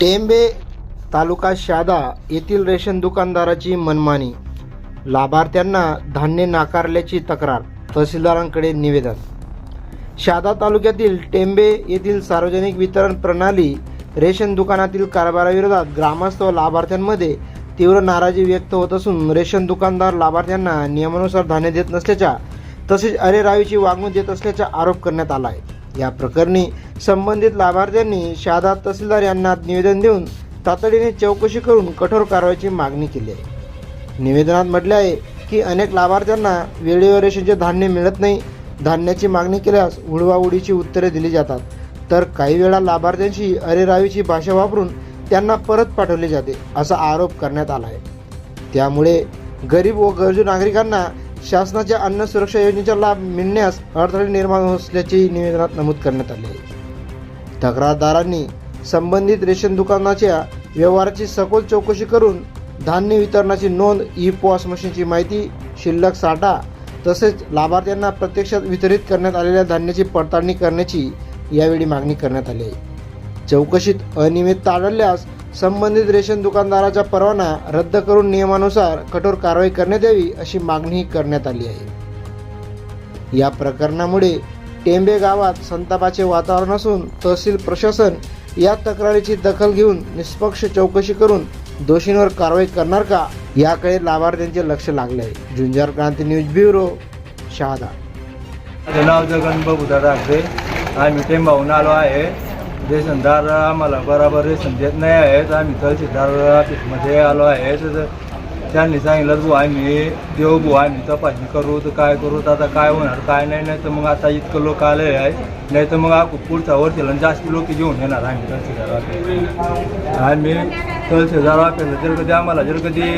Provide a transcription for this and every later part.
टेंबे तालुका शहादा येथील रेशन दुकानदाराची मनमानी, लाभार्थ्यांना धान्य नाकारल्याची तक्रार, तहसीलदारांकडे निवेदन। शहादा तालुक्यातील टेंबे येथील सार्वजनिक वितरण प्रणाली रेशन दुकानातील कारभाराविरोधात ग्रामस्थ व लाभार्थ्यांमध्ये तीव्र नाराजी व्यक्त होत असून रेशन दुकानदार लाभार्थ्यांना नियमानुसार धान्य देत नसल्याच्या तसेच अरेरावीची वागणूक देत असल्याचा आरोप करण्यात आला आहे। या प्रकरणी संबंधित लाभार्थ्यांनी शहादा तहसीलदार यांना निवेदन देऊन तातडीने चौकशी करून कठोर कारवाईची मागणी केली आहे। निवेदनात म्हटले आहे की अनेक लाभार्थ्यांना वेळेवर रेशनचे धान्य मिळत नाही। धान्याची मागणी केल्यास उडवाउडीची उत्तरे दिली जातात, तर काही वेळा लाभार्थ्यांशी अरेरावीची भाषा वापरून त्यांना परत पाठवले जाते, असा आरोप करण्यात आला आहे। त्यामुळे गरीब व गरजू नागरिकांना शासनाच्या अन्न सुरक्षा योजनेचा लाभ मिळण्यास अडथळे निर्माण होत असल्याचे निवेदनात नमूद करण्यात आले आहे। तक्रारदारांनी संबंधित रेशन दुकानाच्या व्यवहाराची सखोल चौकशी करून धान्य वितरणाची नोंद, ई-पॉस मशीनची माहिती, शिल्लक साठा तसेच लाभार्थ्यांना प्रत्यक्षात वितरित करण्यात आलेल्या धान्याची पडताळणी करण्याची यावेळी मागणी करण्यात आली आहे। चौकशीत अनियमितता आढळल्यास संबंधित रेशन दुकानदाराचा परवाना रद्द करून नियमानुसार कठोर कारवाई करण्यात यावी, अशी मागणी करण्यात आली आहे। या प्रकरणामुळे टेंबे गावात संतापाचे वातावरण असून तहसील प्रशासन या तक्रारीची दखल घेऊन निष्पक्ष चौकशी करून दोषींवर कारवाई करणार का, याकडे लाभार्थ्यांचे लक्ष लागले आहे। झुंजार क्रांती न्यूज ब्युरो, शहादा। माझे नाव जगन बबूदादा आगरे। आम्ही टेंबाहून आलो आहे। रेशनदार आम्हाला बरोबर रेशन देत नाही आहेत। आम्ही तहसीलदार ऑफिसमध्ये आलो आहे, तर त्यांनी सांगितलं बुवा आम्ही देऊ बुवा, आम्ही तपासणी करू, तर काय करू, तर आता काय होणार काय नाही, नाही तर मग आता इतकं लोक आले आहे, नाही तर मग पुढचा वर्षीला जास्त लोक घेऊन येणार आम्ही तहसीलदार ऑफिस। आम्ही तहसीलदार ऑफिसला जर कधी आम्हाला जर कधी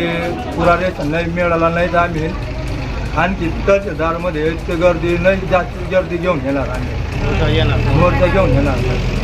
पुरा रेशन नाही मिळाला नाही तर आम्ही आणखी तहसीलदारमध्ये इतकं गर्दी नाही, जास्त गर्दी घेऊन येणार, आम्ही मोर्चा घेऊन येणार।